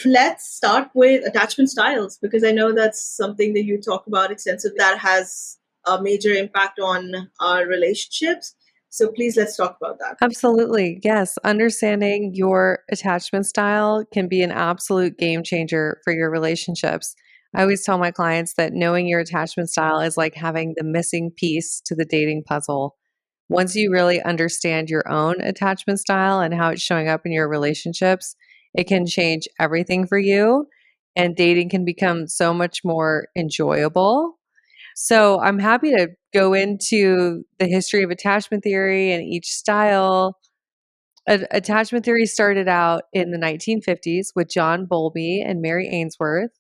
Let's start with attachment styles, because I know that's something that you talk about extensively that has a major impact on our relationships. So please, let's talk about that. Absolutely. Yes. Understanding your attachment style can be an absolute game changer for your relationships. I always tell my clients that knowing your attachment style is like having the missing piece to the dating puzzle. Once you really understand your own attachment style and how it's showing up in your relationships, it can change everything for you, and dating can become so much more enjoyable. So I'm happy to go into the history of attachment theory and each style. Attachment theory started out in the 1950s with John Bowlby and Mary Ainsworth.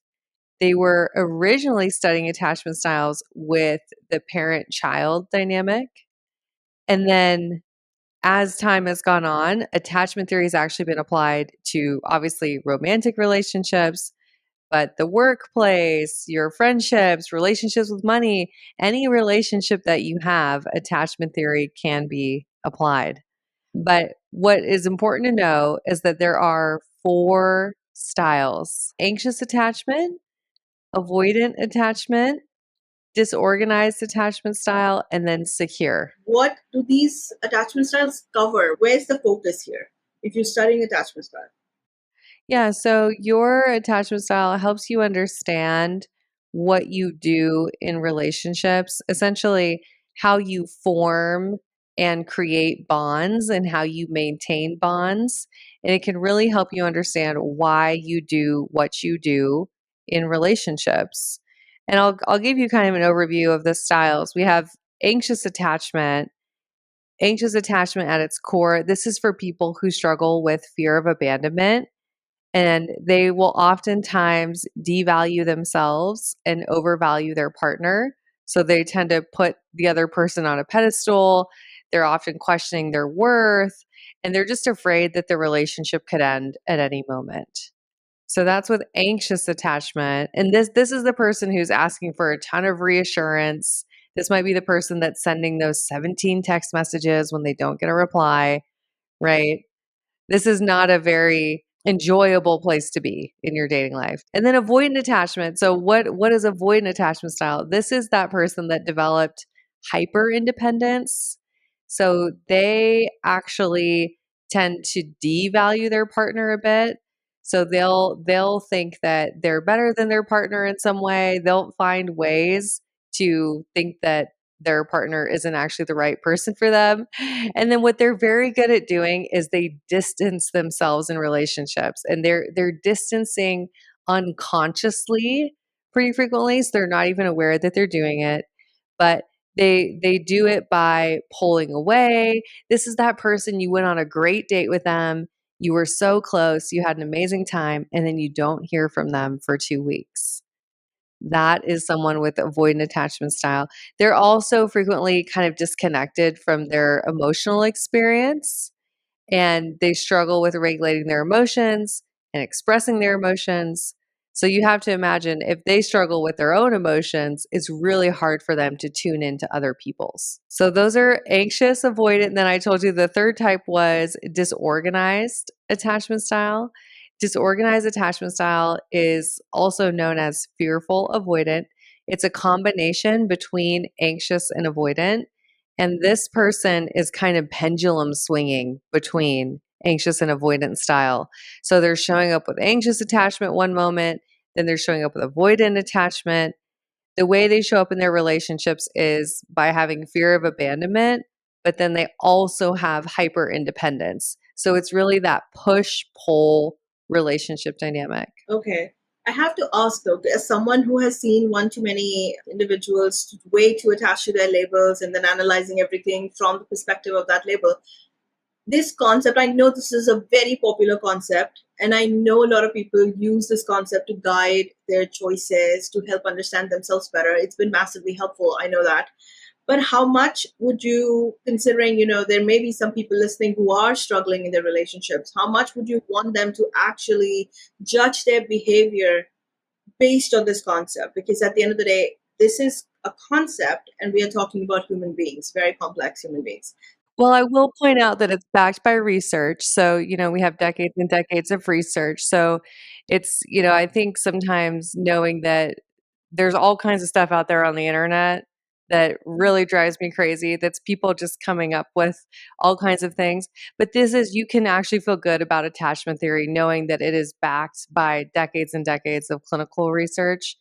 They were originally studying attachment styles with the parent child dynamic. And then as time has gone on, attachment theory has actually been applied to obviously romantic relationships, but the workplace, your friendships, relationships with money, any relationship that you have, attachment theory can be applied. But what is important to know is that there are four styles: anxious attachment, avoidant attachment, disorganized attachment style, and then secure. What do these attachment styles cover? Where's the focus here if you're studying attachment style? Yeah, so your attachment style helps you understand what you do in relationships, essentially, how you form and create bonds and how you maintain bonds. And it can really help you understand why you do what you do in relationships. And I'll give you kind of an overview of the styles. We have anxious attachment. Anxious attachment at its core, this is for people who struggle with fear of abandonment, and they will oftentimes devalue themselves and overvalue their partner. So they tend to put the other person on a pedestal. They're often questioning their worth, and they're just afraid that the relationship could end at any moment. So that's with anxious attachment. And this is the person who's asking for a ton of reassurance. This might be the person that's sending those 17 text messages when they don't get a reply, right? This is not a very enjoyable place to be in your dating life. And then avoidant attachment. So what is avoidant attachment style? This is that person that developed hyper independence. So they actually tend to devalue their partner a bit. So they'll think that they're better than their partner in some way. They'll find ways to think that their partner isn't actually the right person for them. And then what they're very good at doing is they distance themselves in relationships, and they're distancing unconsciously pretty frequently, so they're not even aware that they're doing it. But they do it by pulling away. This is that person, you went on a great date with them, you were so close, you had an amazing time, and then you don't hear from them for 2 weeks. That is someone with avoidant attachment style. They're also frequently kind of disconnected from their emotional experience, and they struggle with regulating their emotions and expressing their emotions. So you have to imagine, if they struggle with their own emotions, it's really hard for them to tune into other people's. So those are anxious, avoidant. And then I told you the third type was disorganized attachment style. Disorganized attachment style is also known as fearful avoidant. It's a combination between anxious and avoidant. And this person is kind of pendulum swinging between anxious and avoidant style. So they're showing up with anxious attachment one moment, then they're showing up with avoidant attachment. The way they show up in their relationships is by having fear of abandonment, but then they also have hyper independence. So it's really that push pull relationship dynamic. Okay. I have to ask though, as someone who has seen one too many individuals way too attached to their labels and then analyzing everything from the perspective of that label, this concept, I know this is a very popular concept, and I know a lot of people use this concept to guide their choices, to help understand themselves better. It's been massively helpful. I know that. But how much would you, considering, there may be some people listening who are struggling in their relationships, how much would you want them to actually judge their behavior based on this concept? Because at the end of the day, this is a concept and we are talking about human beings, very complex human beings. Well, I will point out that it's backed by research. So, we have decades and decades of research. So it's, I think sometimes knowing that there's all kinds of stuff out there on the internet that really drives me crazy. That's people just coming up with all kinds of things. But you can actually feel good about attachment theory knowing that it is backed by decades and decades of clinical research.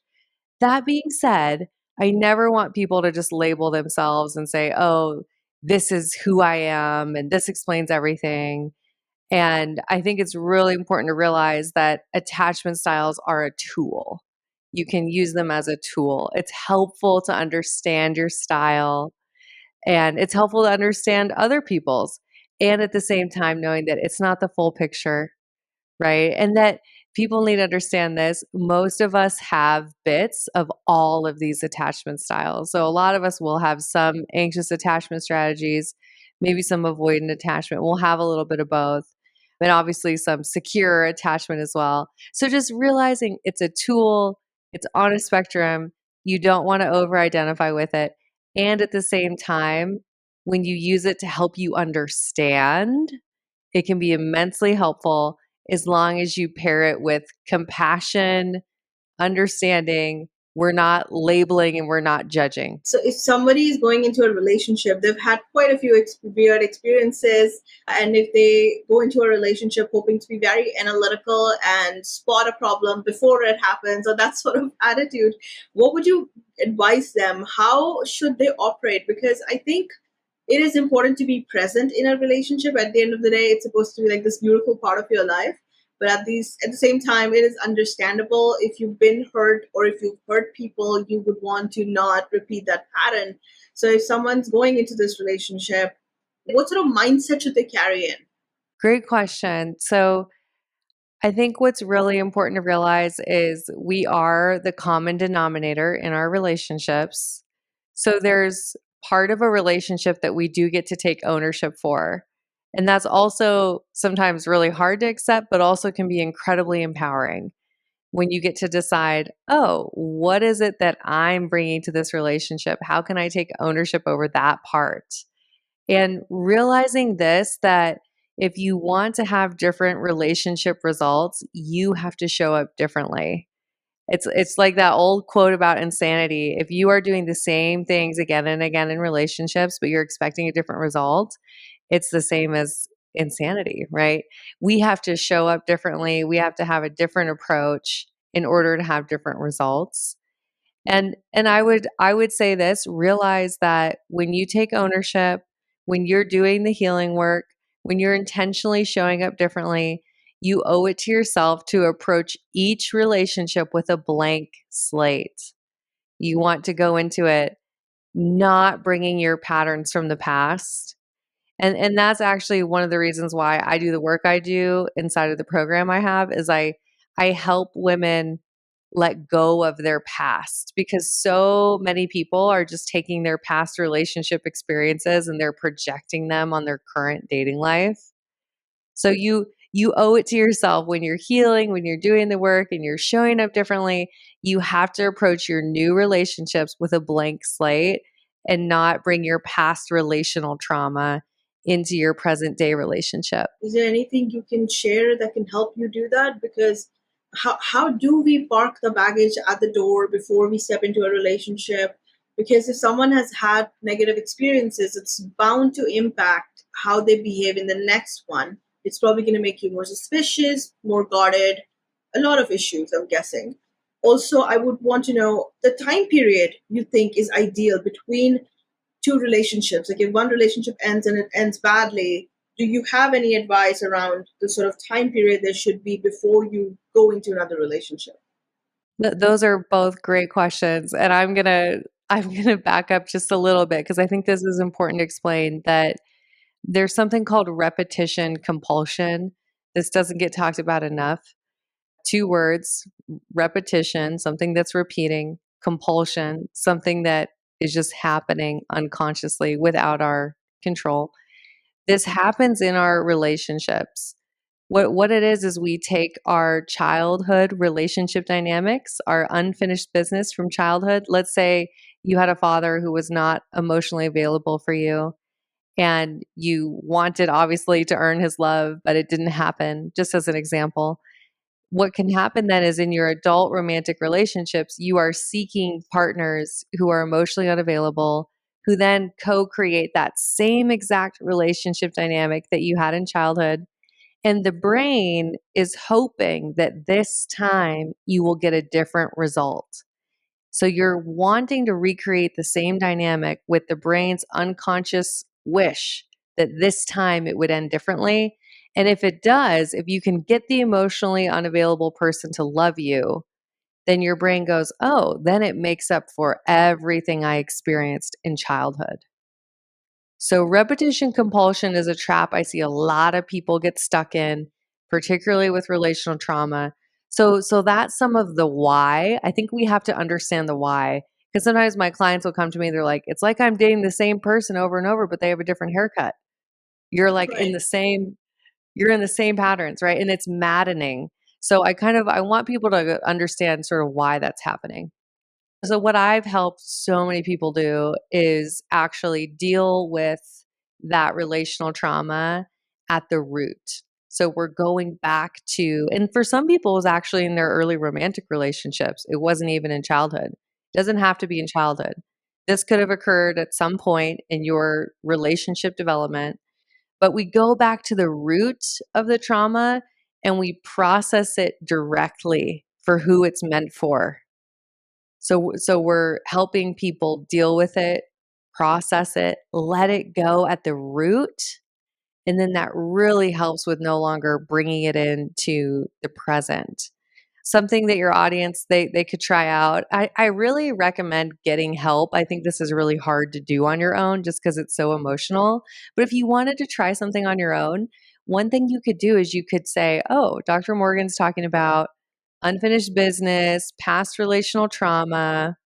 That being said, I never want people to just label themselves and say, oh, this is who I am and this explains everything. And I think it's really important to realize that attachment styles are a tool. You can use them as a tool. It's helpful to understand your style and it's helpful to understand other people's. And at the same time, knowing that it's not the full picture, right? And that people need to understand this. Most of us have bits of all of these attachment styles. So a lot of us will have some anxious attachment strategies, maybe some avoidant attachment. We'll have a little bit of both. And obviously some secure attachment as well. So just realizing it's a tool, it's on a spectrum. You don't want to over identify with it. And at the same time, when you use it to help you understand, it can be immensely helpful as long as you pair it with compassion, understanding. We're not labeling and we're not judging. So if somebody is going into a relationship, they've had quite a few weird experiences, and if they go into a relationship hoping to be very analytical and spot a problem before it happens, or that sort of attitude, what would you advise them? How should they operate? Because I think it is important to be present in a relationship. At the end of the day, it's supposed to be like this beautiful part of your life. But at the same time, it is understandable if you've been hurt or if you've hurt people, you would want to not repeat that pattern. So if someone's going into this relationship, what sort of mindset should they carry in? Great question. So, I think what's really important to realize is we are the common denominator in our relationships. So, there's part of a relationship that we do get to take ownership for. And that's also sometimes really hard to accept, but also can be incredibly empowering when you get to decide, oh, what is it that I'm bringing to this relationship? How can I take ownership over that part? And realizing this, that if you want to have different relationship results, you have to show up differently. It's like that old quote about insanity. If you are doing the same things again and again in relationships, but you're expecting a different result, it's the same as insanity, right? We have to show up differently. We have to have a different approach in order to have different results. And I would say this, realize that when you take ownership, when you're doing the healing work, when you're intentionally showing up differently, you owe it to yourself to approach each relationship with a blank slate. You want to go into it not bringing your patterns from the past. And that's actually one of the reasons why I do the work I do inside of the program I have is I help women let go of their past because so many people are just taking their past relationship experiences and they're projecting them on their current dating life. So you owe it to yourself when you're healing, when you're doing the work and you're showing up differently, you have to approach your new relationships with a blank slate and not bring your past relational trauma into your present day relationship. Is there anything you can share that can help you do that? Because how do we park the baggage at the door before we step into a relationship? Because if someone has had negative experiences, it's bound to impact how they behave in the next one. It's probably going to make you more suspicious, more guarded, a lot of issues, I'm guessing. Also, I would want to know the time period you think is ideal between two relationships. Like if one relationship ends and it ends badly, do you have any advice around the sort of time period there should be before you go into another relationship? Those are both great questions and I'm going to back up just a little bit because I think this is important to explain that there's something called repetition compulsion. This doesn't get talked about enough. Two words, repetition, something that's repeating, compulsion, something that is just happening unconsciously without our control. This happens in our relationships. What it is we take our childhood relationship dynamics, our unfinished business from childhood. Let's say you had a father who was not emotionally available for you and you wanted obviously to earn his love, but it didn't happen, just as an example. What can happen then is in your adult romantic relationships, you are seeking partners who are emotionally unavailable, who then co create that same exact relationship dynamic that you had in childhood. And the brain is hoping that this time you will get a different result. So you're wanting to recreate the same dynamic with the brain's unconscious wish that this time it would end differently. And if it does, if you can get the emotionally unavailable person to love you, then your brain goes, oh, then it makes up for everything I experienced in childhood. So repetition compulsion is a trap I see a lot of people get stuck in, particularly with relational trauma. So that's some of the why. I think we have to understand the why. Because sometimes my clients will come to me, they're like, it's like I'm dating the same person over and over, but they have a different haircut. You're like in Right. the same, you're in the same patterns, right? And it's maddening. So I want people to understand sort of why that's happening. So, what I've helped so many people do is actually deal with that relational trauma at the root. So, we're going back to, and for some people, it was actually in their early romantic relationships. It wasn't even in childhood. It doesn't have to be in childhood. This could have occurred at some point in your relationship development, but we go back to the root of the trauma and we process it directly for who it's meant for. So we're helping people deal with it, process it, let it go at the root, and then that really helps with no longer bringing it into the present. Something that your audience they could try out. I really recommend getting help. I think this is really hard to do on your own just because it's so emotional. But if you wanted to try something on your own, one thing you could do is you could say, "Oh, Dr. Morgan's talking about unfinished business, past relational trauma.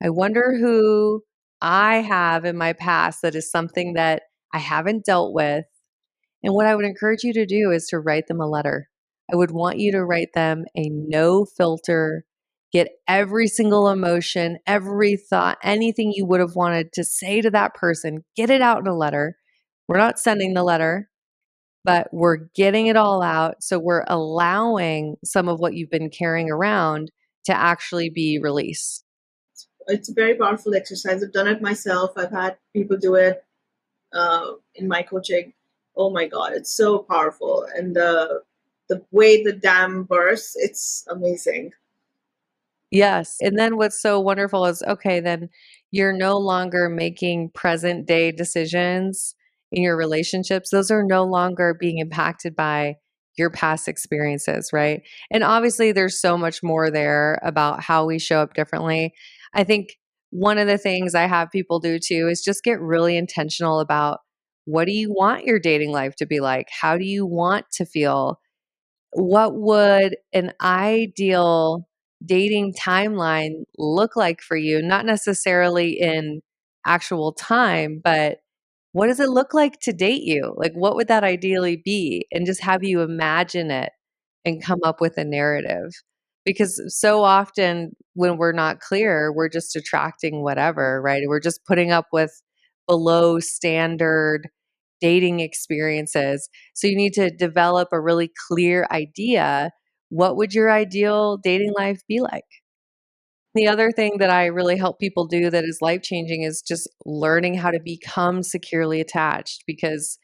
I wonder who I have in my past that is something that I haven't dealt with." And what I would encourage you to do is to write them a letter. I would want you to write them a no filter, get every single emotion, every thought, anything you would have wanted to say to that person, get it out in a letter. We're not sending the letter, but we're getting it all out. So we're allowing some of what you've been carrying around to actually be released. It's a very powerful exercise. I've done it myself. I've had people do it in my coaching. Oh my God, it's so powerful. And the way the dam bursts, it's amazing. Yes. And then what's so wonderful is okay, then you're no longer making present day decisions in your relationships. Those are no longer being impacted by your past experiences, right? And obviously, there's so much more there about how we show up differently. I think one of the things I have people do too is just get really intentional about what do you want your dating life to be like? How do you want to feel? What would an ideal dating timeline look like for you? Not necessarily in actual time, but what does it look like to date you? Like, what would that ideally be? And just have you imagine it and come up with a narrative. Because so often when we're not clear, we're just attracting whatever, right? We're just putting up with below standard dating experiences. So you need to develop a really clear idea. What would your ideal dating life be like? The other thing that I really help people do that is life changing is just learning how to become securely attached because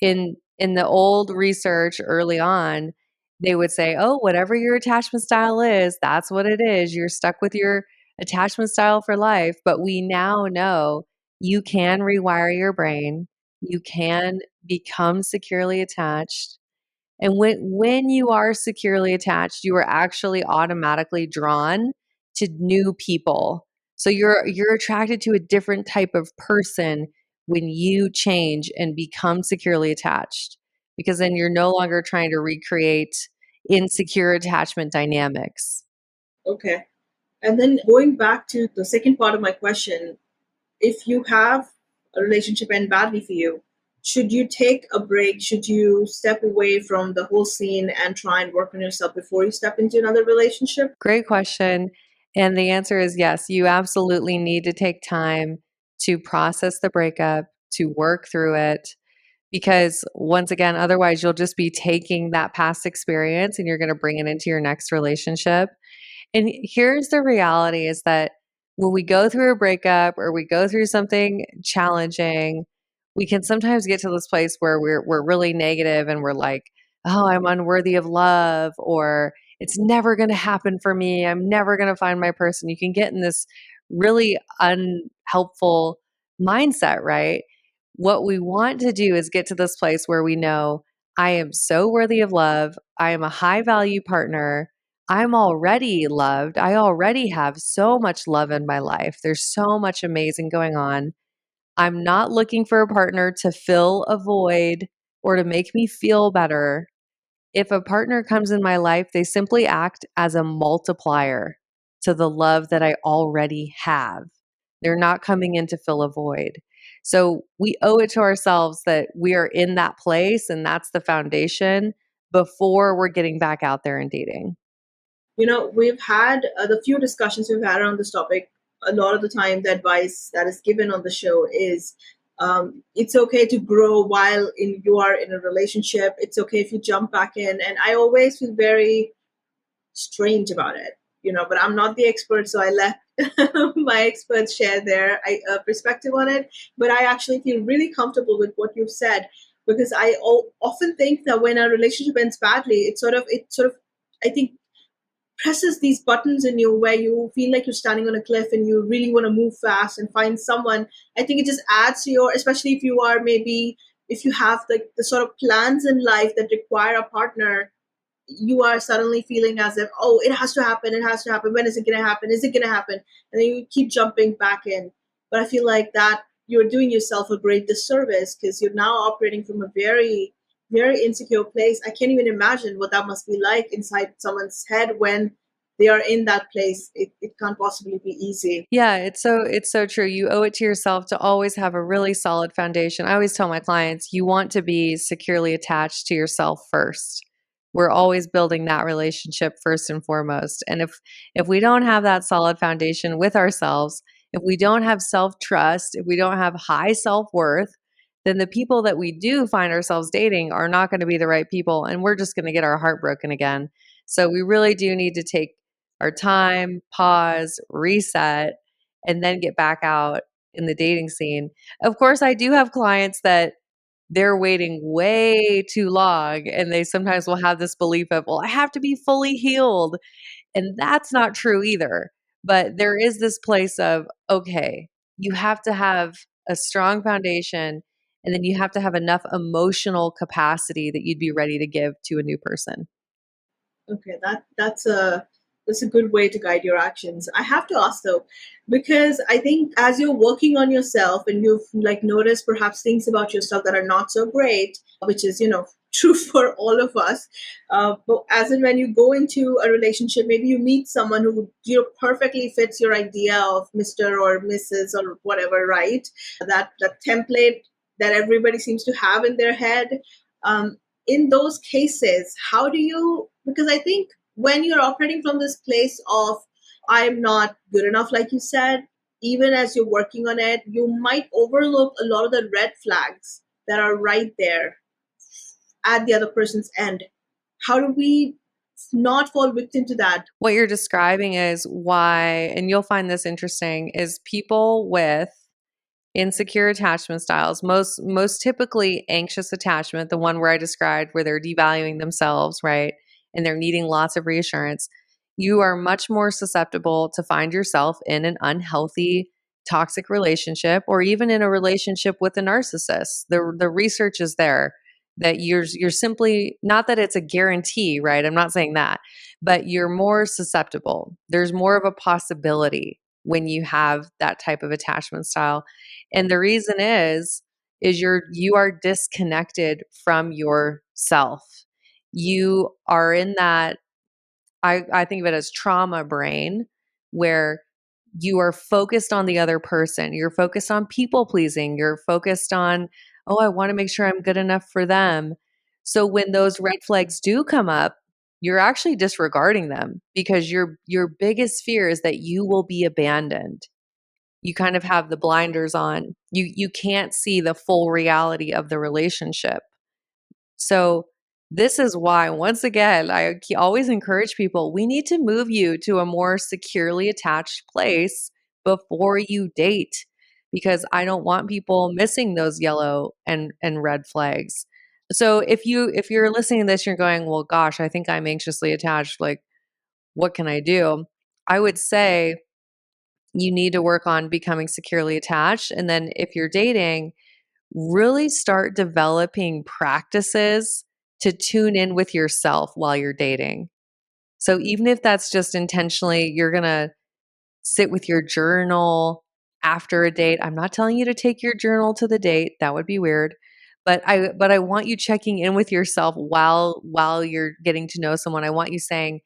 in the old research early on, they would say, "Oh, whatever your attachment style is, that's what it is. You're stuck with your attachment style for life." But we now know you can rewire your brain. You can become securely attached. And when you are securely attached, you are actually automatically drawn to new people. So you're attracted to a different type of person when you change and become securely attached because then you're no longer trying to recreate insecure attachment dynamics. Okay. And then going back to the second part of my question, if you have a relationship end badly for you, should you take a break? Should you step away from the whole scene and try and work on yourself before you step into another relationship? Great question. And the answer is yes, you absolutely need to take time to process the breakup, to work through it. Because once again, otherwise you'll just be taking that past experience and you're going to bring it into your next relationship. And here's the reality is that when we go through a breakup or we go through something challenging, we can sometimes get to this place where we're really negative and we're like, "Oh, I'm unworthy of love," or "It's never going to happen for me. I'm never going to find my person." You can get in this really unhelpful mindset, right? What we want to do is get to this place where we know I am so worthy of love. I am a high value partner. I'm already loved. I already have so much love in my life. There's so much amazing going on. I'm not looking for a partner to fill a void or to make me feel better. If a partner comes in my life, they simply act as a multiplier to the love that I already have. They're not coming in to fill a void. So we owe it to ourselves that we are in that place and that's the foundation before we're getting back out there and dating. We've had the few discussions we've had around this topic. A lot of the time, the advice that is given on the show is it's okay to grow while you are in a relationship. It's okay if you jump back in. And I always feel very strange about it, but I'm not the expert, so I let my experts share their perspective on it. But I actually feel really comfortable with what you've said, because I often think that when a relationship ends badly, it sort of, I think, presses these buttons in you where you feel like you're standing on a cliff and you really want to move fast and find someone. I think it just adds to your, especially if you are maybe, if you have the sort of plans in life that require a partner, you are suddenly feeling as if, oh, it has to happen, it has to happen. When is it going to happen? Is it going to happen? And then you keep jumping back in. But I feel like that you're doing yourself a great disservice, because you're now operating from a very, very insecure place. I can't even imagine what that must be like inside someone's head when they are in that place. It can't possibly be easy. Yeah, it's so true. You owe it to yourself to always have a really solid foundation. I always tell my clients, you want to be securely attached to yourself first. We're always building that relationship first and foremost. And if we don't have that solid foundation with ourselves, if we don't have self-trust, if we don't have high self-worth, then the people that we do find ourselves dating are not going to be the right people and we're just going to get our heart broken again. So we really do need to take our time, pause, reset, and then get back out in the dating scene. Of course, I do have clients that they're waiting way too long and they sometimes will have this belief of, well, I have to be fully healed. And that's not true either. But there is this place of, okay, you have to have a strong foundation and then you have to have enough emotional capacity that you'd be ready to give to a new person. Okay, that's a good way to guide your actions. I have to ask though, because I think as you're working on yourself and you've like noticed perhaps things about yourself that are not so great, which is true for all of us. But as in when you go into a relationship, maybe you meet someone who perfectly fits your idea of Mister or Mrs. or whatever, right? That template that everybody seems to have in their head. In those cases, how do you, because I think when you're operating from this place of I'm not good enough, like you said, even as you're working on it, you might overlook a lot of the red flags that are right there at the other person's end. How do we not fall victim to that? What you're describing is why, and you'll find this interesting, is people with insecure attachment styles, most typically anxious attachment, the one where I described where they're devaluing themselves, right? And they're needing lots of reassurance. You are much more susceptible to find yourself in an unhealthy, toxic relationship or even in a relationship with a narcissist. The research is there that you're simply not that it's a guarantee, right? I'm not saying that, but you're more susceptible. There's more of a possibility when you have that type of attachment style. And the reason is you are disconnected from yourself. You are in that I think of it as trauma brain where you are focused on the other person. You're focused on people pleasing. You're focused on, oh, I want to make sure I'm good enough for them. So when those red flags do come up, you're actually disregarding them because your biggest fear is that you will be abandoned. you kind of have the blinders on. You can't see the full reality of the relationship. So this is why, once again, always encourage people, we need to move you to a more securely attached place before you date, because I don't want people missing those yellow and red flags. So if you're listening to this, you're going, well, gosh, I think I'm anxiously attached. Like, what can I do? I would say you need to work on becoming securely attached. And then if you're dating, really start developing practices to tune in with yourself while you're dating. So even if that's just intentionally, you're going to sit with your journal after a date. I'm not telling you to take your journal to the date. That would be weird. But I want you checking in with yourself while you're getting to know someone. I want you saying,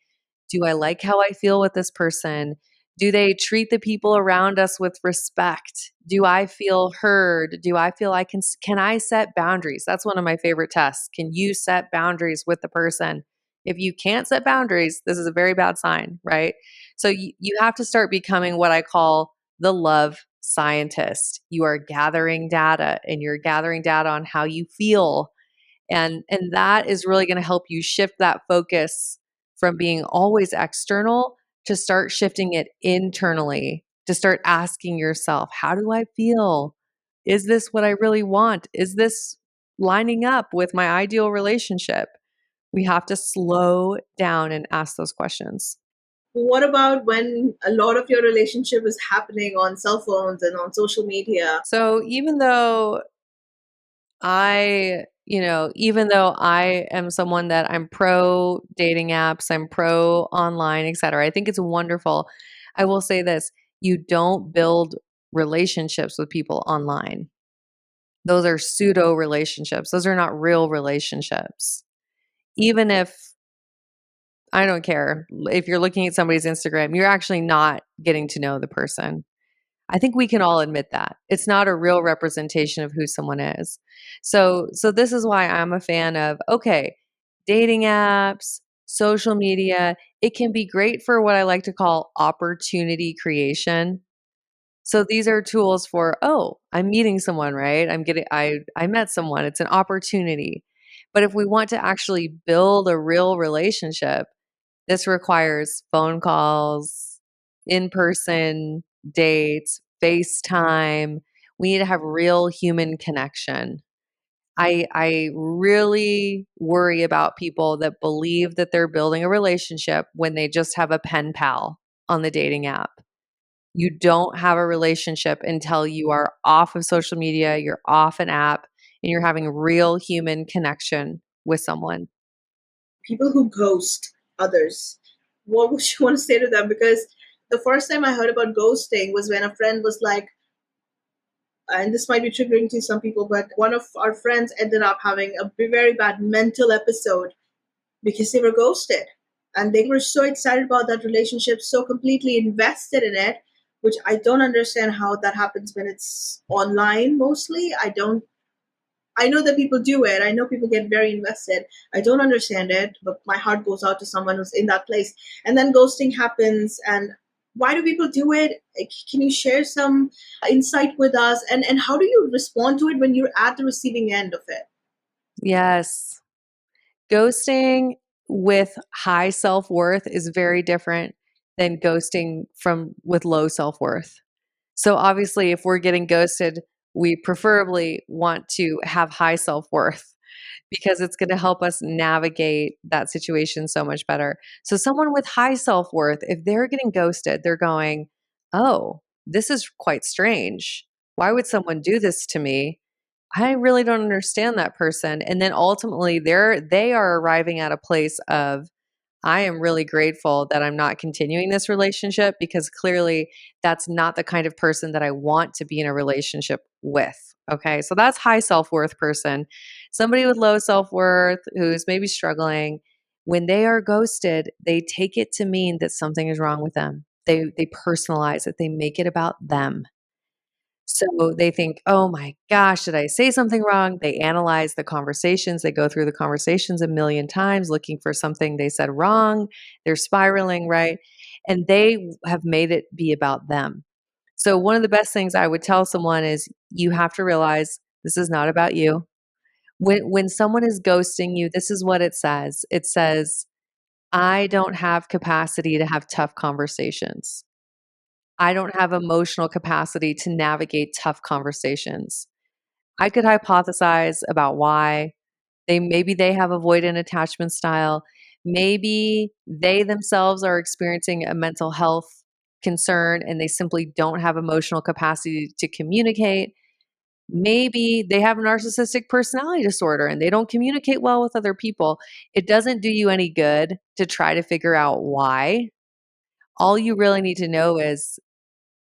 do I like how I feel with this person? Do they treat the people around us with respect? Do I feel heard? Do I feel can I set boundaries? That's one of my favorite tests. Can you set boundaries with the person? If you can't set boundaries, this is a very bad sign, right? So you have to start becoming what I call the love scientist. You are gathering data, and you're gathering data on how you feel, and that is really going to help you shift that focus from being always external to start shifting it internally, to start asking yourself, how do I feel? Is this what I really want? Is this lining up with my ideal relationship? We have to slow down and ask those questions. What about when a lot of your relationship is happening on cell phones and on social media? So even though I am someone that I'm pro dating apps, I'm pro online, etc. I think it's wonderful. I will say this, you don't build relationships with people online. Those are pseudo relationships. Those are not real relationships. Even if I don't care if you're looking at somebody's Instagram, you're actually not getting to know the person. I think we can all admit that. It's not a real representation of who someone is. So this is why I'm a fan of, okay, dating apps, social media, it can be great for what I like to call opportunity creation. So these are tools for, oh, I'm meeting someone, right? I met someone. It's an opportunity. But if we want to actually build a real relationship, this requires phone calls, in person dates, FaceTime. We need to have real human connection. I really worry about people that believe that they're building a relationship when they just have a pen pal on the dating app. You don't have a relationship until you are off of social media, you're off an app, and you're having real human connection with someone. People who ghost others, what would you want to say to them? Because the first time I heard about ghosting was when a friend was like, and this might be triggering to some people, but one of our friends ended up having a very bad mental episode because they were ghosted. And they were so excited about that relationship, so completely invested in it, which I don't understand how that happens when it's online mostly. I know that people do it. I know people get very invested. I don't understand it, but my heart goes out to someone who's in that place. And then ghosting happens. And why do people do it? Can you share some insight with us? And how do you respond to it when you're at the receiving end of it? Yes. Ghosting with high self-worth is very different than ghosting from with low self-worth. So obviously if we're getting ghosted, we preferably want to have high self-worth because it's going to help us navigate that situation so much better. So someone with high self-worth, if they're getting ghosted, they're going, "Oh, this is quite strange. Why would someone do this to me? I really don't understand that person." And then ultimately they are arriving at a place of, I am really grateful that I'm not continuing this relationship because clearly that's not the kind of person that I want to be in a relationship with. Okay. So that's high self-worth person. Somebody with low self-worth who's maybe struggling, when they are ghosted, they take it to mean that something is wrong with them. They personalize it. They make it about them. So they think, oh my gosh, did I say something wrong? They analyze the conversations. They go through the conversations a million times looking for something they said wrong. They're spiraling, right? And they have made it be about them. So, one of the best things I would tell someone is you have to realize this is not about you. When someone is ghosting you, this is what it says. It says, I don't have capacity to have tough conversations. I don't have emotional capacity to navigate tough conversations. I could hypothesize about why. Maybe they have avoidant attachment style. Maybe they themselves are experiencing a mental health concern and they simply don't have emotional capacity to communicate. Maybe they have a narcissistic personality disorder and they don't communicate well with other people. It doesn't do you any good to try to figure out why. All you really need to know is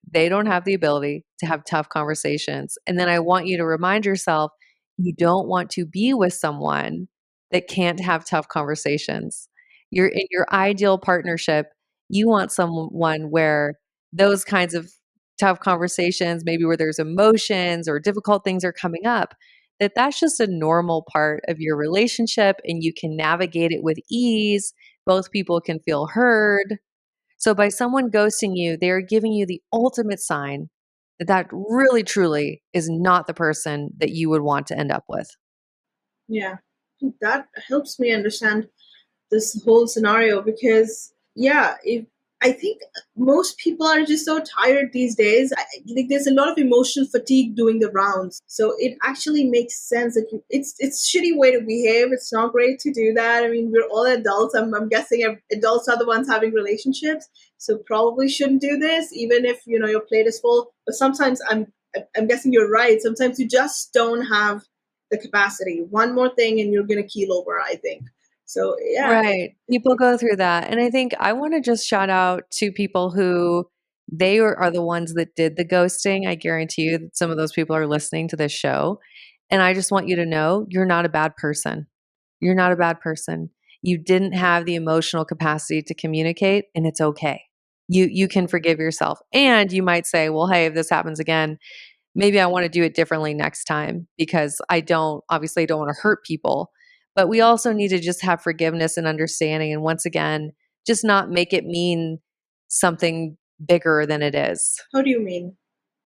they don't have the ability to have tough conversations. And then I want you to remind yourself you don't want to be with someone that can't have tough conversations. You're in your ideal partnership, you want someone where those kinds of tough conversations, maybe where there's emotions or difficult things are coming up, that's just a normal part of your relationship and you can navigate it with ease. Both people can feel heard, so by someone ghosting you, they are giving you the ultimate sign that that really truly is not the person that you would want to end up with. Yeah, that helps me understand this whole scenario because yeah, if I think most people are just so tired these days. Like there's a lot of emotional fatigue doing the rounds, so it actually makes sense that it's shitty way to behave. It's not great to do that. I mean, we're all adults. I'm guessing adults are the ones having relationships, so probably shouldn't do this, even if you know your plate is full. But sometimes I'm guessing you're right. Sometimes you just don't have the capacity. One more thing, and you're gonna keel over, I think. So yeah, Right. People go through that. And I think I want to just shout out to people who are the ones that did the ghosting. I guarantee you that some of those people are listening to this show. And I just want you to know you're not a bad person. You're not a bad person. You didn't have the emotional capacity to communicate, and it's okay. You can forgive yourself. And you might say, well, hey, if this happens again, maybe I want to do it differently next time because I don't want to hurt people. But we also need to just have forgiveness and understanding. And once again, just not make it mean something bigger than it is. how do you mean?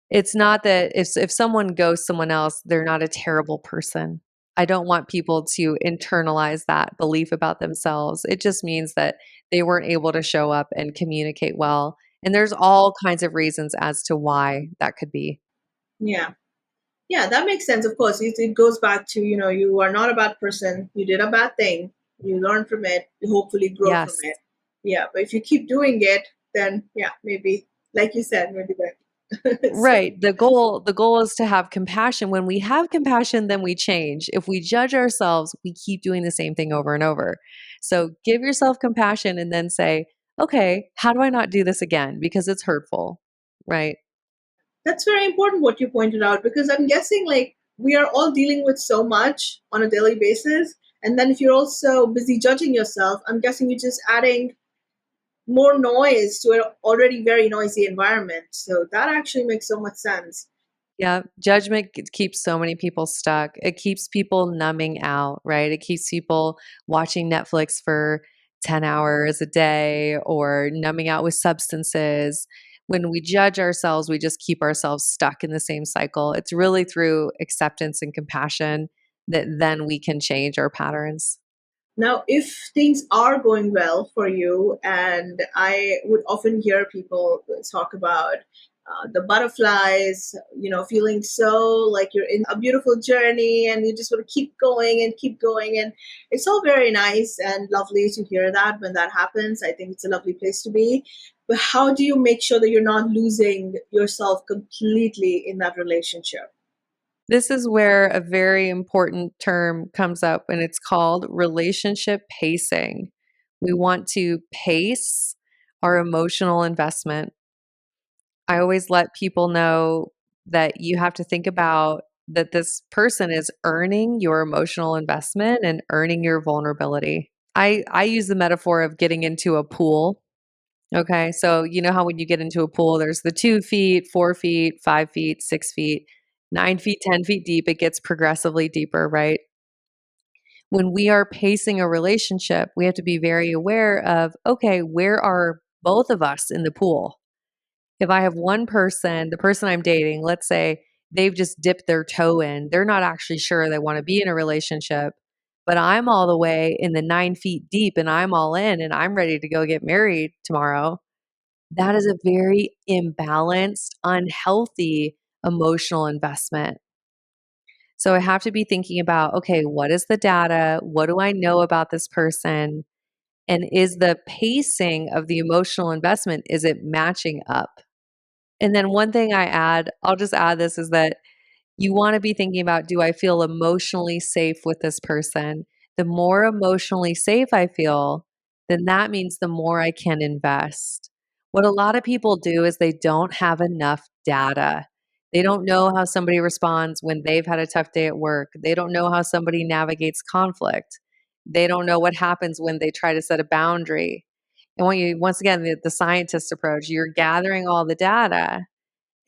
It's not that if someone ghosts someone else, they're not a terrible person. I don't want people to internalize that belief about themselves. It just means that they weren't able to show up and communicate well. And there's all kinds of reasons as to why that could be. Yeah. Yeah, that makes sense. Of course, it goes back to you are not a bad person. You did a bad thing. You learn from it. You hopefully grow from Yes. it. Yeah, but if you keep doing it, then yeah, maybe like you said, maybe that. So Right. The goal is to have compassion. When we have compassion, then we change. If we judge ourselves, we keep doing the same thing over and over. So give yourself compassion and then say, "Okay, how do I not do this again because it's hurtful?" Right? that's very important what you pointed out because I'm guessing like we are all dealing with so much on a daily basis, and then if you're also busy judging yourself, I'm guessing you're just adding more noise to an already very noisy environment. So that actually makes so much sense. Yeah, judgment keeps so many people stuck. It keeps people numbing out, right? It keeps people watching Netflix for 10 hours a day or numbing out with substances. When we judge ourselves, we just keep ourselves stuck in the same cycle. It's really through acceptance and compassion that then we can change our patterns. Now, if things are going well for you, and I would often hear people talk about the butterflies, feeling so like you're in a beautiful journey and you just want to keep going and keep going. And it's all very nice and lovely to hear that when that happens. I think it's a lovely place to be. But how do you make sure that you're not losing yourself completely in that relationship? This is where a very important term comes up, and it's called relationship pacing. We want to pace our emotional investment. I always let people know that you have to think about that this person is earning your emotional investment and earning your vulnerability. I use the metaphor of getting into a pool. Okay. So, you know how when you get into a pool, there's the 2 feet, 4 feet, 5 feet, 6 feet, 9 feet, 10 feet deep. It gets progressively deeper, right? When we are pacing a relationship, we have to be very aware of okay, where are both of us in the pool? If I have one person, the person I'm dating, let's say they've just dipped their toe in, they're not actually sure they want to be in a relationship, but I'm all the way in the 9 feet deep and I'm all in and I'm ready to go get married tomorrow. That is a very imbalanced, unhealthy emotional investment. So I have to be thinking about, okay, what is the data? What do I know about this person? And is the pacing of the emotional investment, is it matching up? And then one thing I'll just add this is that you want to be thinking about, do I feel emotionally safe with this person? The more emotionally safe I feel, then that means the more I can invest. What a lot of people do is they don't have enough data. They don't know how somebody responds when they've had a tough day at work. They don't know how somebody navigates conflict. They don't know what happens when they try to set a boundary. And when you, once again, the scientist approach, you're gathering all the data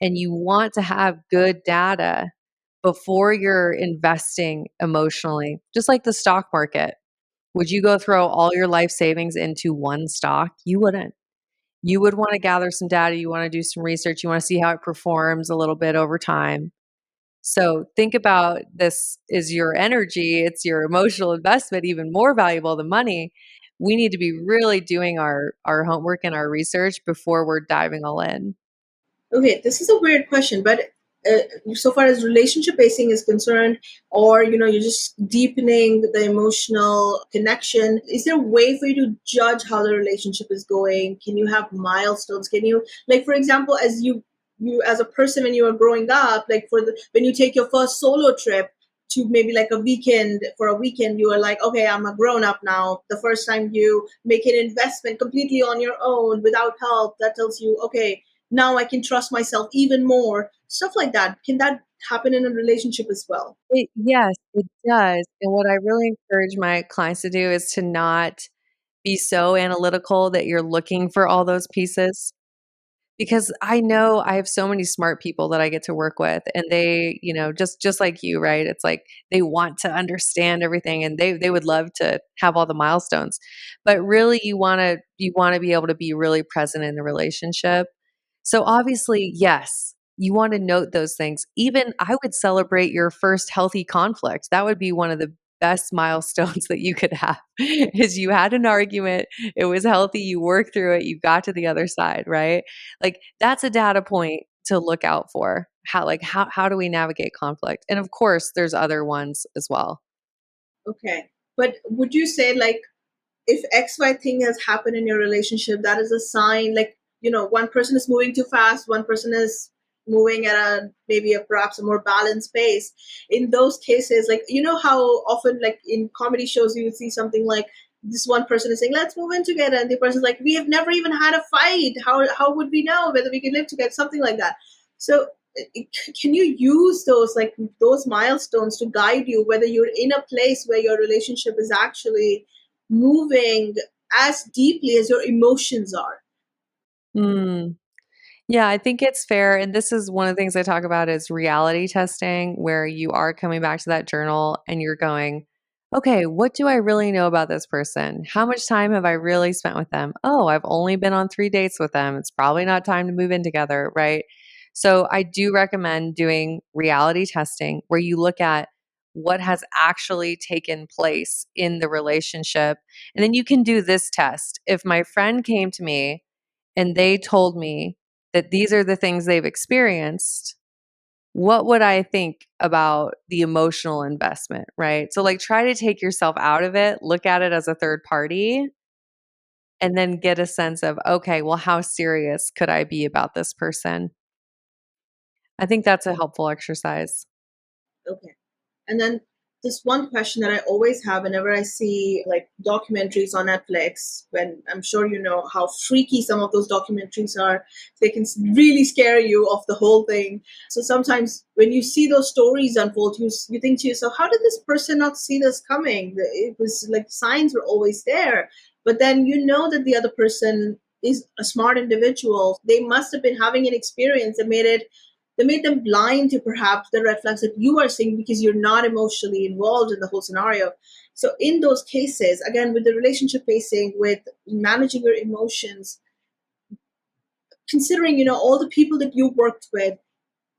and you want to have good data before you're investing emotionally, just like the stock market. Would you go throw all your life savings into one stock? You wouldn't. You would want to gather some data. You want to do some research. You want to see how it performs a little bit over time. So think about this is your energy, it's your emotional investment, even more valuable than money. We need to be really doing our homework and our research before we're diving all in. Okay, this is a weird question, but so far as relationship pacing is concerned, or you're just deepening the emotional connection, is there a way for you to judge how the relationship is going? Can you have milestones? Can you, like, for example, as you as a person when you were growing up, like when you take your first solo trip to maybe like a weekend, for a weekend, you are like, okay, I'm a grown up now. The first time you make an investment completely on your own without help, that tells you, okay, now I can trust myself even more. Stuff like that. Can that happen in a relationship as well? Yes, it does. And what I really encourage my clients to do is to not be so analytical that you're looking for all those pieces. Because I know I have so many smart people that I get to work with and they, just like you, right? It's like they want to understand everything and they would love to have all the milestones. But really you want to be able to be really present in the relationship. So obviously, yes, you want to note those things. Even I would celebrate your first healthy conflict. That would be one of the best milestones that you could have is you had an argument, it was healthy, you worked through it, you got to the other side, right? Like that's a data point to look out for. How do we navigate conflict? And of course, there's other ones as well. Okay. But would you say, like, if XY thing has happened in your relationship, that is a sign, like, one person is moving too fast, one person is moving at a maybe a perhaps a more balanced pace. In those cases, like, how often, like in comedy shows, you would see something like this one person is saying, let's move in together, and the person's like, we have never even had a fight. How would we know whether we can live together? Something like that. So can you use those, like, those milestones to guide you whether you're in a place where your relationship is actually moving as deeply as your emotions are? Hmm. Yeah, I think it's fair. And this is one of the things I talk about is reality testing, where you are coming back to that journal and you're going, okay, what do I really know about this person? How much time have I really spent with them? Oh, I've only been on 3 dates with them. It's probably not time to move in together, right? So I do recommend doing reality testing where you look at what has actually taken place in the relationship. And then you can do this test. If my friend came to me and they told me that these are the things they've experienced, what would I think about the emotional investment, right? So, like, try to take yourself out of it, look at it as a third party, and then get a sense of, okay, well, how serious could I be about this person? I think that's a helpful exercise. Okay. And then this one question that I always have whenever I see like documentaries on Netflix, when I'm sure you know how freaky some of those documentaries are, they can really scare you off the whole thing. So sometimes when you see those stories unfold, you think to yourself, how did this person not see this coming? It was like signs were always there. But then you know that the other person is a smart individual. They must have been having an experience that made them blind to perhaps the red flags that you are seeing because you're not emotionally involved in the whole scenario. So in those cases, again, with the relationship pacing, with managing your emotions, considering, all the people that you worked with,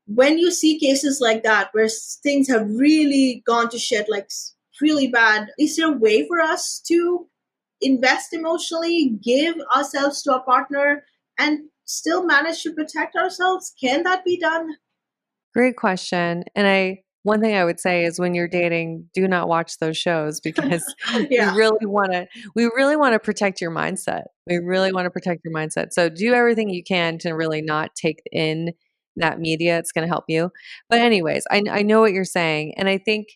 when you see cases like that where things have really gone to shit, like really bad, is there a way for us to invest emotionally, give ourselves to our partner, and still manage to protect ourselves? Can that be done? Great question. And one thing I would say is when you're dating, do not watch those shows because we Yeah. really want to we really want to protect your mindset. We really want to protect your mindset. So do everything you can to really not take in that media. It's going to help you. But anyways, I know what you're saying, and I think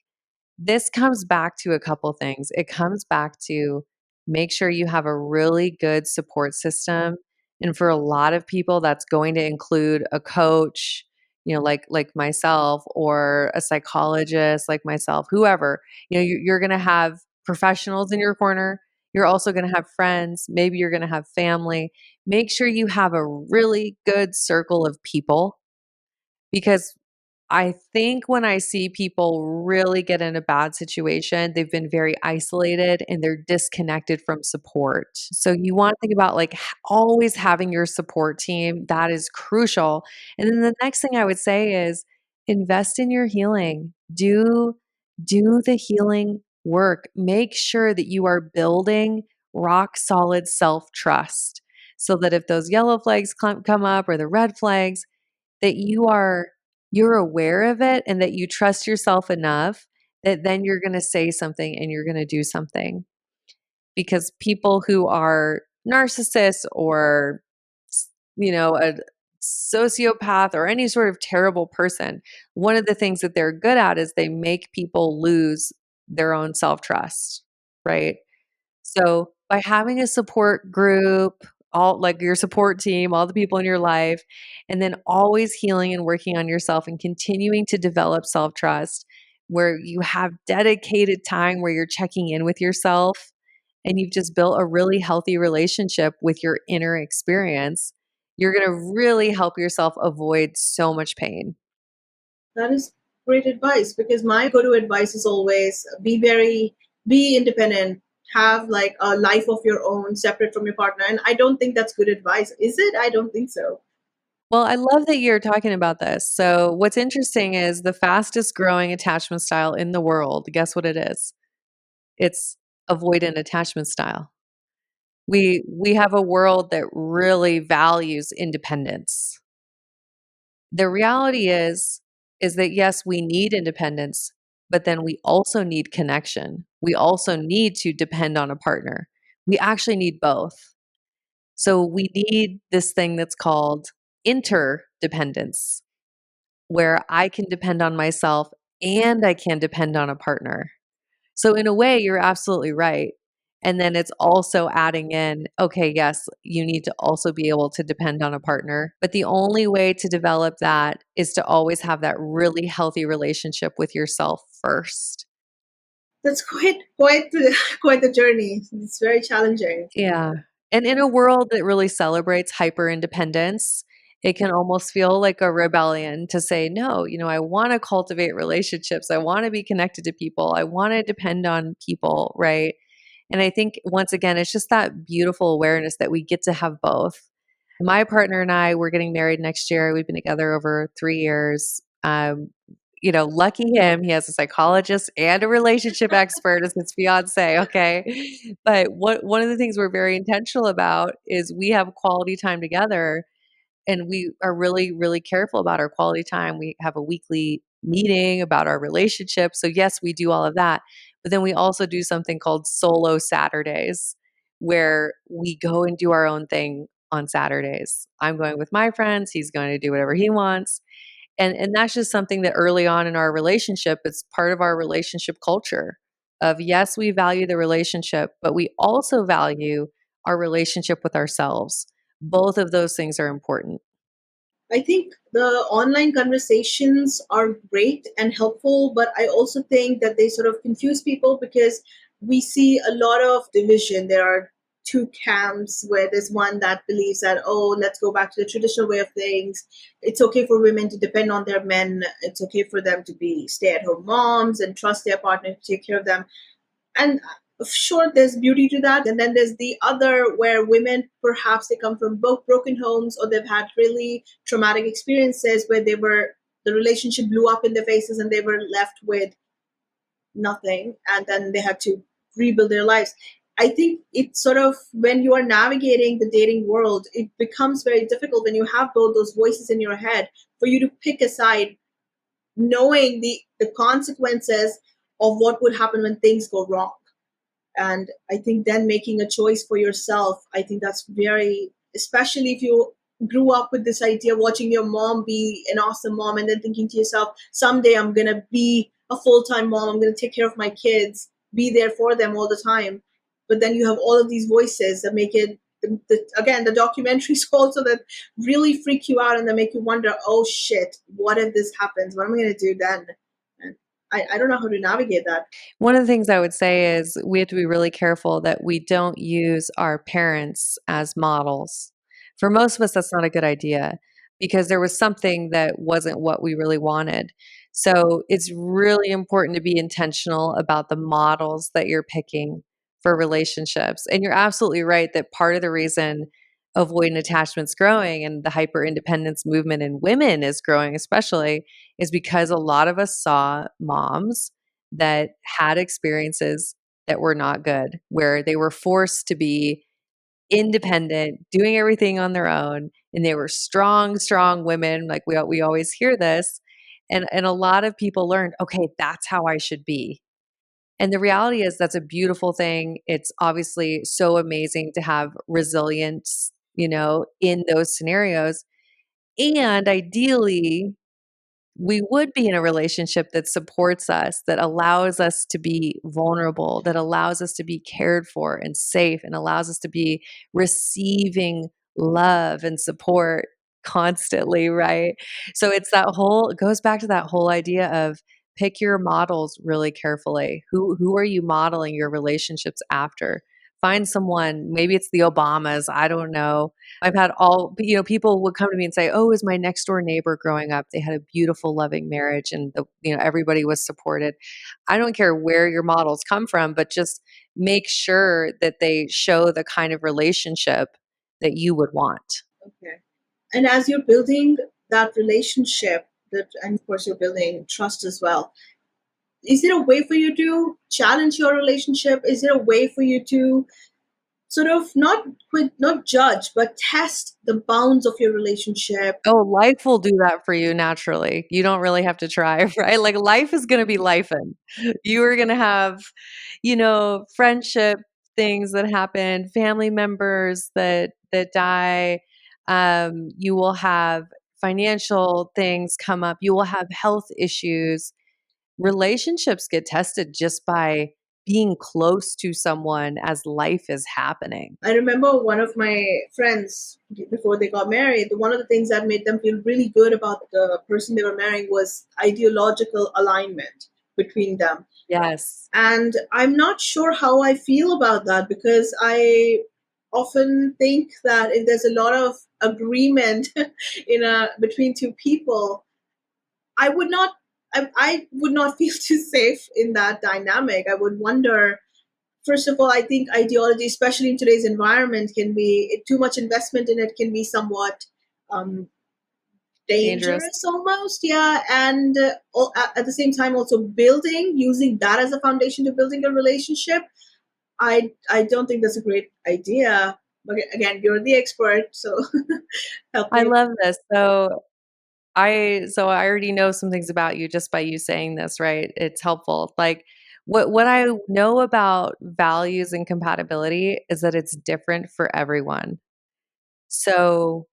this comes back to a couple things. It comes back to make sure you have a really good support system. And for a lot of people, that's going to include a coach, like myself, or a psychologist like myself, whoever. You're going to have professionals in your corner. You're also going to have friends. Maybe you're going to have family. Make sure you have a really good circle of people, because I think when I see people really get in a bad situation, they've been very isolated and they're disconnected from support. So you want to think about like always having your support team. That is crucial. And then the next thing I would say is invest in your healing. Do the healing work. Make sure that you are building rock solid self-trust so that if those yellow flags come up or the red flags, that you're aware of it and that you trust yourself enough that then you're going to say something and you're going to do something. Because people who are narcissists or a sociopath or any sort of terrible person, one of the things that they're good at is they make people lose their own self-trust, right? So by having a support group, all like your support team, all the people in your life, and then always healing and working on yourself and continuing to develop self trust, where you have dedicated time where you're checking in with yourself and you've just built a really healthy relationship with your inner experience, you're going to really help yourself avoid so much pain. That is great advice, because my go to advice is always be independent, have like a life of your own separate from your partner. And I don't think that's good advice. Is it? I don't think so. Well, I love that you're talking about this. So, what's interesting is the fastest growing attachment style in the world. Guess what it is? It's avoidant attachment style. We have a world that really values independence. The reality is that yes, we need independence, but then we also need connection. We also need to depend on a partner. We actually need both. So we need this thing that's called interdependence, where I can depend on myself and I can depend on a partner. So, in a way, you're absolutely right. And then it's also adding in, okay, yes, you need to also be able to depend on a partner. But the only way to develop that is to always have that really healthy relationship with yourself first. That's quite the journey. It's very challenging. Yeah. And in a world that really celebrates hyper independence, it can almost feel like a rebellion to say, no, I want to cultivate relationships. I want to be connected to people. I want to depend on people, right? And I think once again, it's just that beautiful awareness that we get to have both. My partner and I, we're getting married next year. We've been together over 3 years. Lucky him, he has a psychologist and a relationship expert as his fiance. Okay. But one of the things we're very intentional about is we have quality time together, and we are really, really careful about our quality time. We have a weekly meeting about our relationship. So, yes, we do all of that. But then we also do something called solo Saturdays, where we go and do our own thing on Saturdays. I'm going with my friends, he's going to do whatever he wants. And that's just something that early on in our relationship, it's part of our relationship culture of yes, we value the relationship, but we also value our relationship with ourselves. Both of those things are important. I think the online conversations are great and helpful, but I also think that they sort of confuse people, because we see a lot of division. There are two camps, where there's one that believes that, oh, let's go back to the traditional way of things. It's okay for women to depend on their men. It's okay for them to be stay at home moms and trust their partner to take care of them. And Sure, there's beauty to that, and then there's the other where women, perhaps they come from both broken homes, or they've had really traumatic experiences where the relationship blew up in their faces and they were left with nothing, and then they had to rebuild their lives. I think it's sort of, when you are navigating the dating world, it becomes very difficult when you have both those voices in your head for you to pick a side, knowing the consequences of what would happen when things go wrong. And I think then making a choice for yourself, I think that's very, especially if you grew up with this idea, watching your mom be an awesome mom, and then thinking to yourself, someday I'm going to be a full-time mom, I'm going to take care of my kids, be there for them all the time. But then you have all of these voices that make it, again, the documentaries also that really freak you out and that make you wonder, oh shit, what if this happens, what am I going to do then? And I don't know how to navigate that. One of the things I would say is we have to be really careful that we don't use our parents as models. For most of us, that's not a good idea because there was something that wasn't what we really wanted. So it's really important to be intentional about the models that you're picking for relationships. And you're absolutely right that part of the reason avoidant attachment's growing and the hyper independence movement in women is growing, especially, is because a lot of us saw moms that had experiences that were not good, where they were forced to be independent, doing everything on their own, and they were strong, strong women. Like we always hear this, and a lot of people learned, okay, that's how I should be. And the reality is that's a beautiful thing. It's obviously so amazing to have resilience, in those scenarios. And ideally, we would be in a relationship that supports us, that allows us to be vulnerable, that allows us to be cared for and safe, and allows us to be receiving love and support constantly, right? So it goes back to that whole idea of pick your models really carefully. Who are you modeling your relationships after? Find someone, maybe it's the Obamas, I don't know. I've had people would come to me and say, "Oh, is my next door neighbor growing up? They had a beautiful, loving marriage, and everybody was supported." I don't care where your models come from, but just make sure that they show the kind of relationship that you would want. Okay. And as you're building that relationship, and of course you're building trust as well, is there a way for you to challenge your relationship? Is there a way for you to sort of not judge, but test the bounds of your relationship? Oh, life will do that for you naturally. You don't really have to try, right? Like life is going to be lifing. You are going to have, friendship things that happen, family members that die. You will have financial things come up. You will have health issues. Relationships get tested just by being close to someone as life is happening. I remember one of my friends, before they got married, one of the things that made them feel really good about the person they were marrying was ideological alignment between them. Yes. And I'm not sure how I feel about that, because I often think that if there's a lot of agreement between two people, I would not I would not feel too safe in that dynamic. I would wonder, first of all, I think ideology, especially in today's environment, can be too much investment in it can be somewhat um, Dangerous. dangerous almost, yeah. And at the same time, also using that as a foundation to building a relationship, I don't think that's a great idea. But again, you're the expert, so help I me. love this. So I already know some things about you just by you saying this, right? It's helpful. Like what I know about values and compatibility is that it's different for everyone. So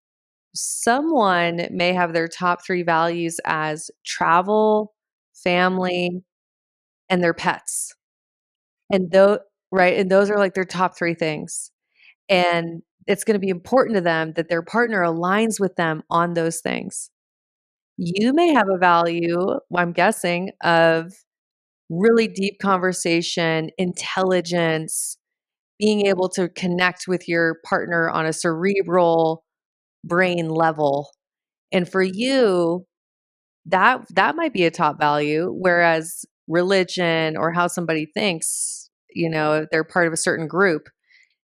someone may have their top 3 values as travel, family, and their pets. And though right, and those are like their top 3 things. And it's going to be important to them that their partner aligns with them on those things. You may have a value, I'm guessing, of really deep conversation, intelligence, being able to connect with your partner on a cerebral brain level. And for you, that might be a top value, whereas religion or how somebody thinks if they're part of a certain group,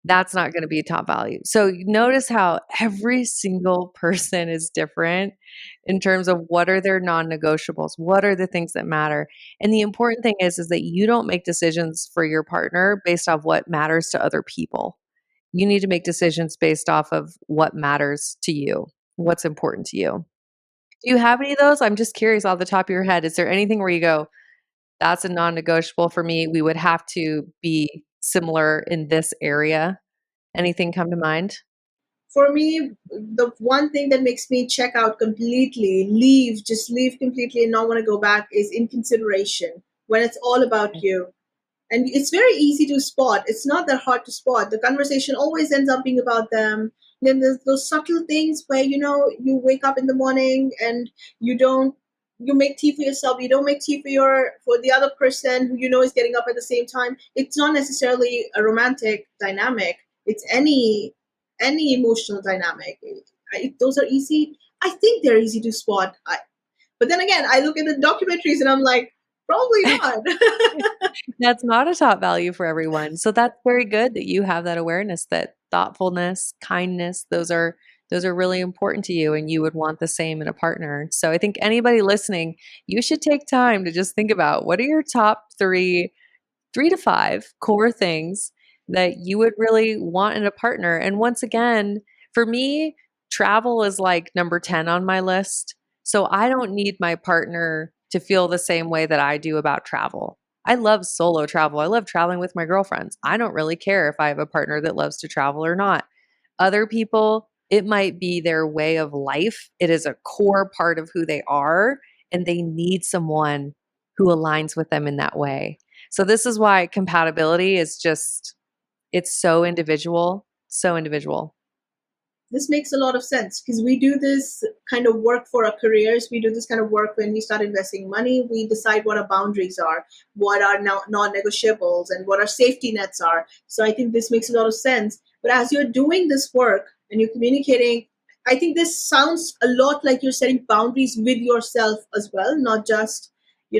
that's not going to be a top value. So notice how every single person is different in terms of what are their non-negotiables, what are the things that matter. And the important thing is that you don't make decisions for your partner based off what matters to other people. You need to make decisions based off of what matters to you, what's important to you. Do you have any of those? I'm just curious off the top of your head. Is there anything where you go, that's a non negotiable for me? We would have to be similar in this area. Anything come to mind? For me, the one thing that makes me check out completely, just leave completely and not want to go back is inconsideration. When it's all about you, and it's very easy to spot. It's not that hard to spot. The conversation always ends up being about them. Then there's those subtle things where you wake up in the morning and you don't you make tea for yourself. You don't make tea for the other person who is getting up at the same time. It's not necessarily a romantic dynamic. It's any emotional dynamic. Those are easy. I think they're easy to spot. But then again, I look at the documentaries and I'm like, probably not. That's not a top value for everyone. So that's very good that you have that awareness that thoughtfulness, kindness, those are really important to you and you would want the same in a partner. So I think anybody listening, you should take time to just think about what are your top 3 to 5 core things that you would really want in a partner. And once again, for me, travel is like number 10 on my list. So I don't need my partner to feel the same way that I do about travel. I love solo travel. I love traveling with my girlfriends. I don't really care if I have a partner that loves to travel or not. Other people, it might be their way of life. It is a core part of who they are, and they need someone who aligns with them in that way. So this is why compatibility is just it's so individual, so individual. This makes a lot of sense because we do this kind of work for our careers. We do this kind of work when we start investing money. We decide what our boundaries are, what our non-negotiables, and what our safety nets are. So I think this makes a lot of sense. But as you're doing this work and you're communicating, I think this sounds a lot like you're setting boundaries with yourself as well, not just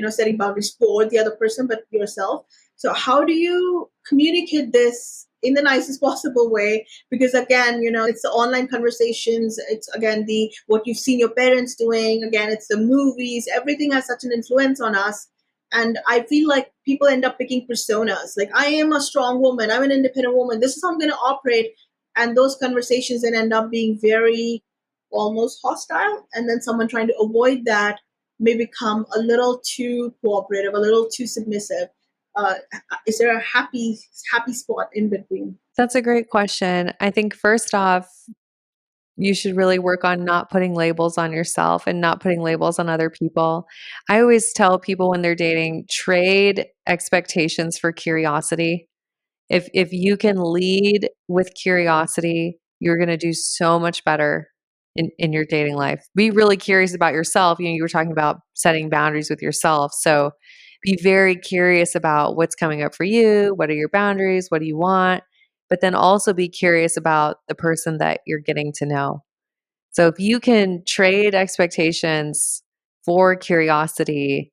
setting boundaries for the other person, but yourself. So how do you communicate this in the nicest possible way? Because again, it's the online conversations. It's again the what you've seen your parents doing. Again, it's the movies. Everything has such an influence on us. And I feel like people end up picking personas. Like, I am a strong woman. I'm an independent woman. This is how I'm going to operate. And those conversations then end up being very almost hostile. And then someone trying to avoid that may become a little too cooperative, a little too submissive. uh, is there a happy spot in between? That's a great question. I think first off, you should really work on not putting labels on yourself and not putting labels on other people. I always tell people when they're dating, trade expectations for curiosity. If you can lead with curiosity, you're going to do so much better in your dating life. Be really curious about yourself. You were talking about setting boundaries with yourself. So be very curious about what's coming up for you. What are your boundaries? What do you want? But then also be curious about the person that you're getting to know. So if you can trade expectations for curiosity,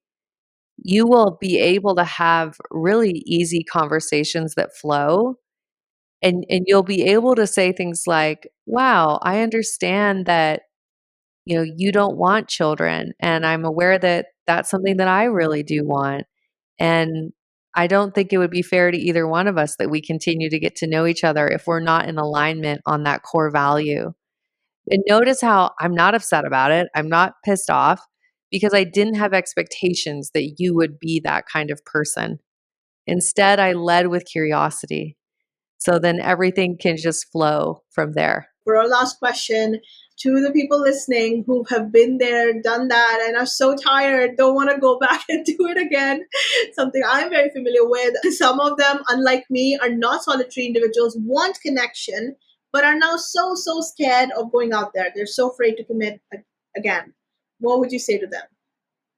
you will be able to have really easy conversations that flow, and you'll be able to say things like, wow, I understand that you don't want children, and I'm aware that that's something that I really do want, and I don't think it would be fair to either one of us that we continue to get to know each other if we're not in alignment on that core value. And notice how I'm not upset about it. I'm not pissed off because I didn't have expectations that you would be that kind of person. Instead, I led with curiosity. So then everything can just flow from there. For our last question, to the people listening who have been there, done that, and are so tired, don't want to go back and do it again, something I'm very familiar with. Some of them, unlike me, are not solitary individuals, want connection, but are now so scared of going out there. They're so afraid to commit again. What would you say to them?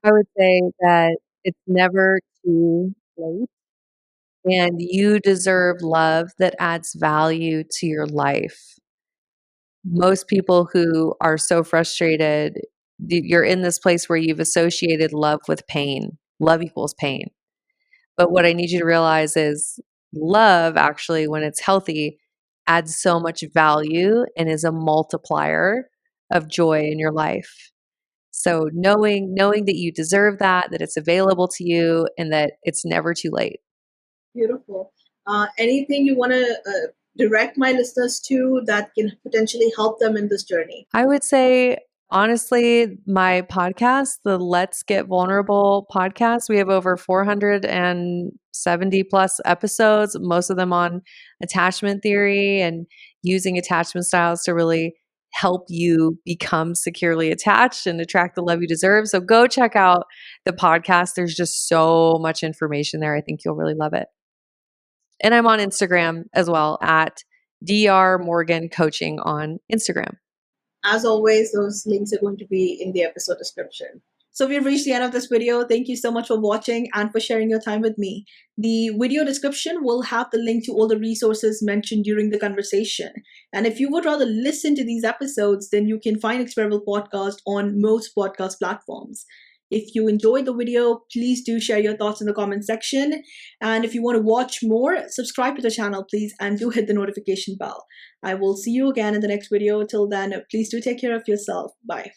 I would say that it's never too late, and you deserve love that adds value to your life. Most people who are so frustrated, you're in this place where you've associated love with pain. Love equals pain. But what I need you to realize is love, actually, when it's healthy, adds so much value and is a multiplier of joy in your life. So knowing that you deserve that, that it's available to you, and that it's never too late. Beautiful. Anything you want to direct my listeners to that can potentially help them in this journey? I would say, honestly, my podcast, the Let's Get Vulnerable podcast, we have over 470 plus episodes, most of them on attachment theory and using attachment styles to really help you become securely attached and attract the love you deserve. So go check out the podcast. There's just so much information there. I think you'll really love it. And I'm on Instagram as well at Dr. Morgan Coaching on Instagram. As always, those links are going to be in the episode description. So we've reached the end of this video. Thank you so much for watching and for sharing your time with me. The video description will have the link to all the resources mentioned during the conversation. And if you would rather listen to these episodes, then you can find Experiment Podcast on most podcast platforms. If you enjoyed the video, please do share your thoughts in the comment section. And if you want to watch more, subscribe to the channel, please, and do hit the notification bell. I will see you again in the next video. Till then, please do take care of yourself. Bye.